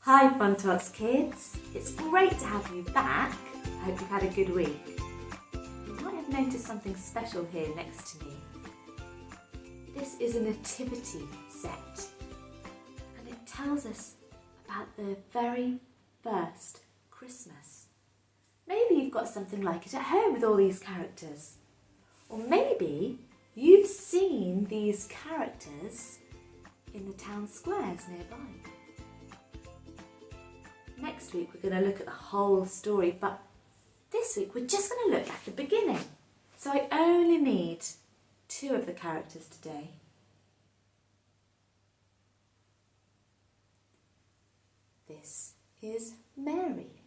Hi Fun Tots kids, it's great to have you back. I hope you've had a good week. You might have noticed something special here next to me. This is a nativity set and it tells us about the very first Christmas. Maybe you've got something like it at home with all these characters. Or maybe you've seen these characters in the town squares nearby. Next week we're going to look at the whole story, but this week we're just going to look at the beginning. So I only need 2 of the characters today. This is Mary.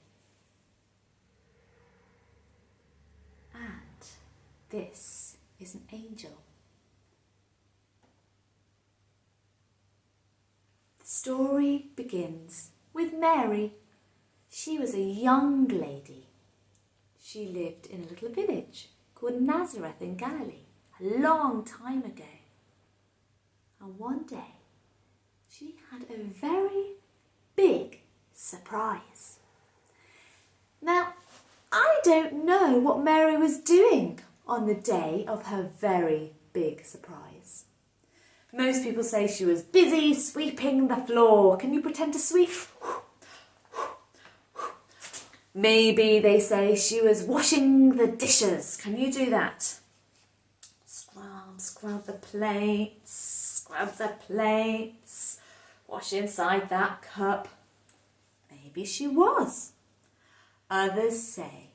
And this is an angel. The story begins with Mary. She was a young lady. She lived in a little village called Nazareth in Galilee a long time ago. And one day she had a very big surprise. Now, I don't know what Mary was doing on the day of her very big surprise. Most people say she was busy sweeping the floor. Can you pretend to sweep? Maybe they say she was washing the dishes. Can you do that? Scrub the plates, wash inside that cup. Maybe she was. Others say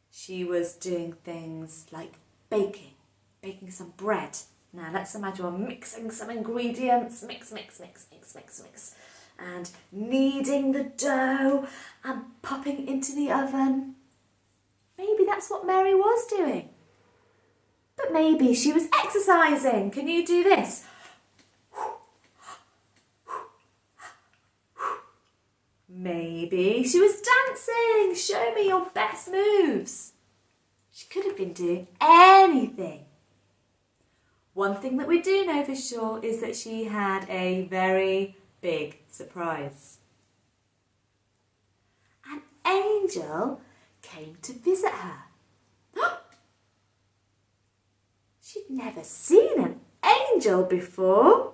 she was doing things like baking some bread. Now let's imagine we're mixing some ingredients, mix, and kneading the dough and popping into the oven. Maybe that's what Mary was doing. But maybe she was exercising. Can you do this? Maybe she was dancing. Show me your best moves. She could have been doing anything. One thing that we do know for sure is that she had a very big surprise. An angel came to visit her. She'd never seen an angel before.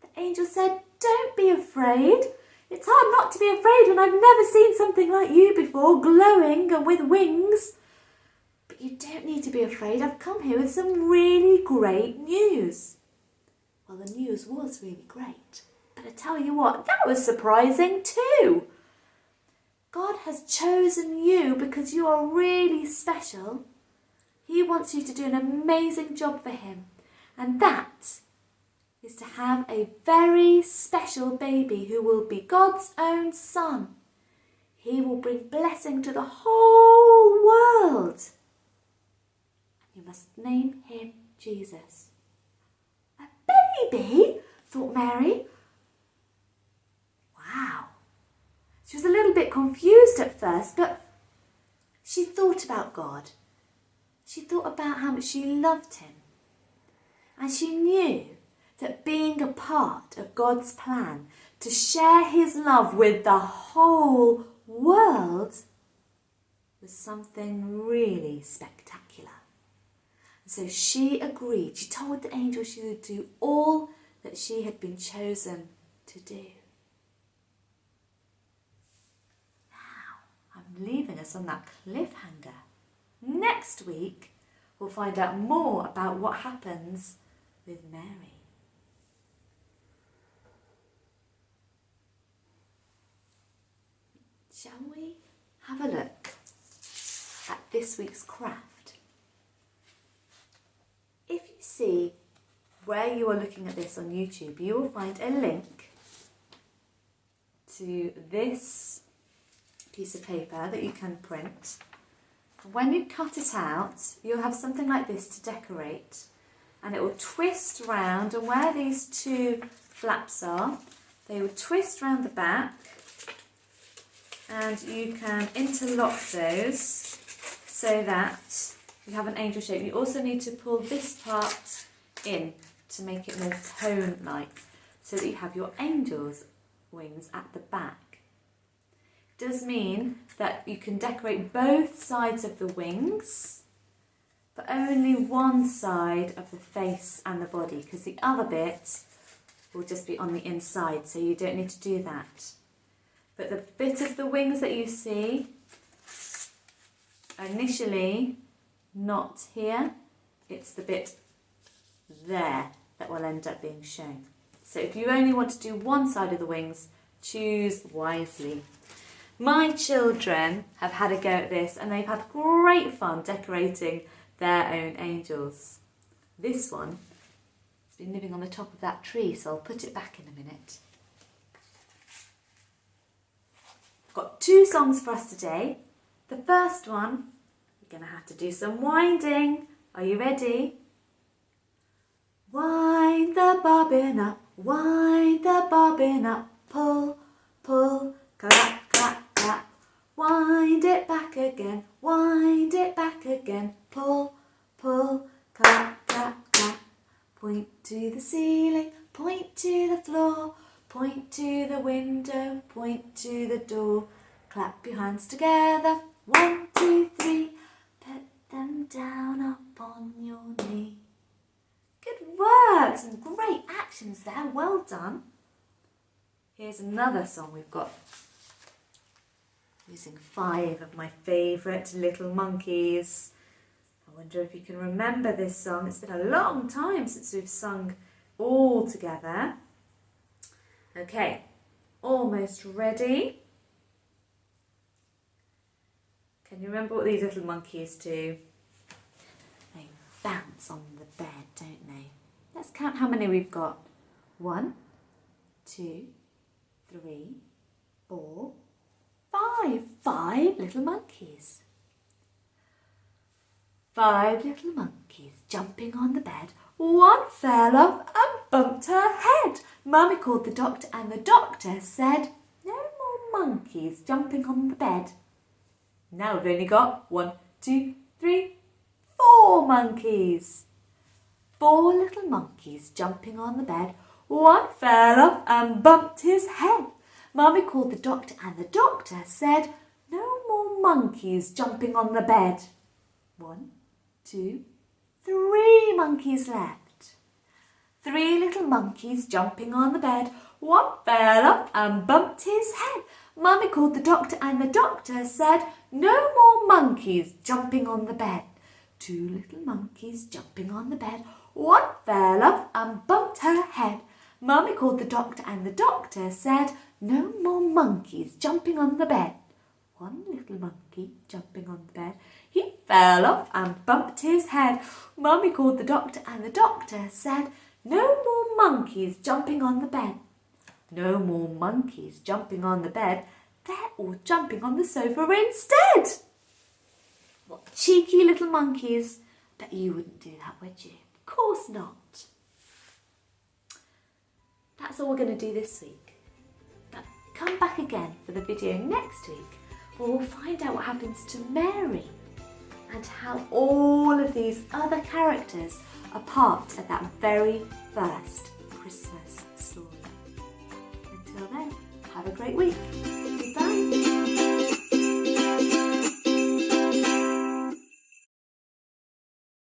The angel said, "Don't be afraid. It's hard not to be afraid when I've never seen something like you before, glowing and with wings. But you don't need to be afraid. I've come here with some really great news." Well, the news was really great. But I tell you what, that was surprising too. God has chosen you because you are really special. He wants you to do an amazing job for him. And that is to have a very special baby who will be God's own son. He will bring blessing to the whole world. You must name him Jesus. A baby? Thought Mary. Wow. She was a little bit confused at first, but she thought about God. She thought about how much she loved him. And she knew that being a part of God's plan to share his love with the whole world was something really spectacular. So she agreed. She told the angel she would do all that she had been chosen to do. Now, I'm leaving us on that cliffhanger. Next week, we'll find out more about what happens with Mary. Shall we have a look at this week's craft? If you see where you are looking at this on YouTube, you will find a link to this piece of paper that you can print. When you cut it out, you'll have something like this to decorate, and it will twist round, and where these 2 flaps are, they will twist round the back, and you can interlock those so that you have an angel shape. You also need to pull this part in to make it more cone-like so that you have your angels wings at the back. It does mean that you can decorate both sides of the wings, but only one side of the face and the body, because the other bit will just be on the inside, so you don't need to do that. But the bit of the wings that you see, initially not here, it's the bit there that will end up being shown. So if you only want to do one side of the wings, choose wisely. My children have had a go at this and they've had great fun decorating their own angels. This one has been living on the top of that tree, so I'll put it back in a minute. I've got 2 songs for us today. The first one, you're going to have to do some winding. Are you ready? Wind the bobbin up, wind the bobbin up, pull, pull, clap, clap, clap. Wind it back again, wind it back again, pull, pull, clap, clap, clap. Point to the ceiling, point to the floor, point to the window, point to the door. Clap your hands together, 1, 2, 3. Put them down up on your knee. Good work, some great actions there, well done. Here's another song we've got, using 5 of my favourite little monkeys. I wonder if you can remember this song. It's been a long time since we've sung all together. Okay, almost ready. Can you remember what these little monkeys do? They bounce on the bed, don't they? Let's count how many we've got. 1, 2, 3, 4, 5. 5 little monkeys. 5 little monkeys jumping on the bed. One fell off and bumped her head. Mummy called the doctor and the doctor said, no more monkeys jumping on the bed. Now we've only got 1, 2, 3, 4 monkeys. 4 little monkeys jumping on the bed. One fell off and bumped his head. Mummy called the doctor and the doctor said, no more monkeys jumping on the bed. 1, 2, 3 monkeys left. 3 little monkeys jumping on the bed. One fell off and bumped his head. Mummy called the doctor and the doctor said, no more monkeys jumping on the bed. 2 little monkeys jumping on the bed. One fell off and bumped her head. Mummy called the doctor and the doctor said, no more monkeys jumping on the bed. 1 little monkey jumping on the bed. He fell off and bumped his head. Mummy called the doctor and the doctor said, no more monkeys jumping on the bed. No more monkeys jumping on the bed. They're all jumping on the sofa instead. What cheeky little monkeys. Bet you wouldn't do that, would you? Of course not. That's all we're going to do this week. But come back again for the video next week where we'll find out what happens to Mary and how all of these other characters are part of that very first Christmas story. Until then, have a great week.